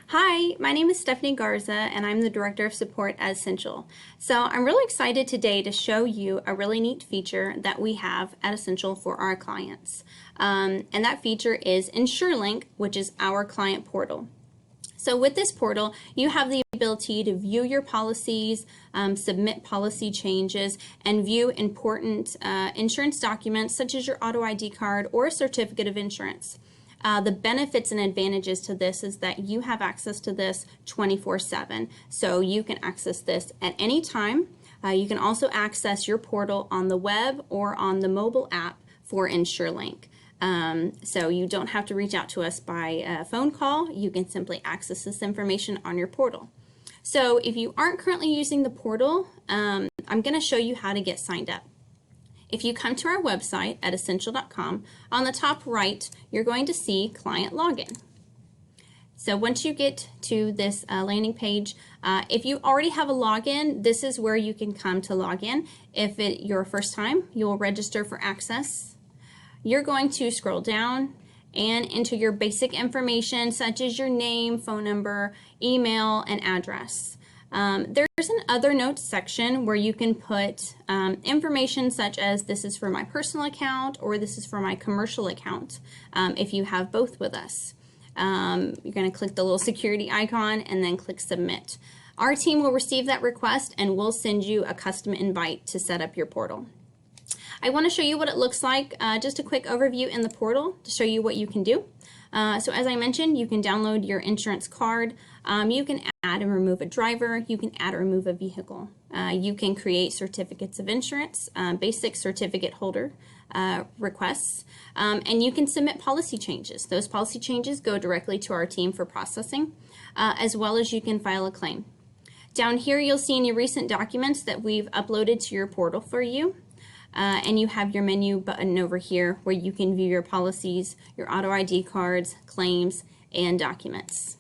Hi, my name is Stephanie Garza and I'm the Director of Support at iscential. So I'm really excited today to show you a really neat feature that we have at iscential for our clients. And that feature is InsurLink, which is our client portal. So with this portal, you have the ability to view your policies, submit policy changes, and view important insurance documents such as your auto ID card or a certificate of insurance. The benefits and advantages to this is that you have access to this 24/7. So you can access this at any time. You can also access your portal on the web or on the mobile app for InsurLink. So you don't have to reach out to us by phone call. You can simply access this information on your portal. So if you aren't currently using the portal, I'm going to show you how to get signed up. If you come to our website at iscential.com, on the top right, you're going to see Client Login. So once you get to this landing page, if you already have a login, this is where you can come to log in. If it's your first time, you will register for access. You're going to scroll down and enter your basic information such as your name, phone number, email, and address. There's an other notes section where you can put information such as this is for my personal account or this is for my commercial account if you have both with us. You're going to click the little security icon and then click submit. Our team will receive that request and we'll send you a custom invite to set up your portal. I want to show you what it looks like, just a quick overview in the portal to show you what you can do. So as I mentioned, you can download your insurance card, you can add and remove a driver, you can add or remove a vehicle. You can create certificates of insurance, basic certificate holder requests, and you can submit policy changes. Those policy changes go directly to our team for processing, as well as you can file a claim. Down here you'll see any recent documents that we've uploaded to your portal for you. And you have your menu button over here where you can view your policies, your auto ID cards, claims, and documents.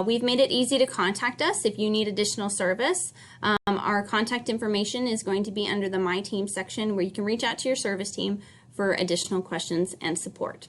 We've made it easy to contact us if you need additional service. Our contact information is going to be under the My Team section where you can reach out to your service team for additional questions and support.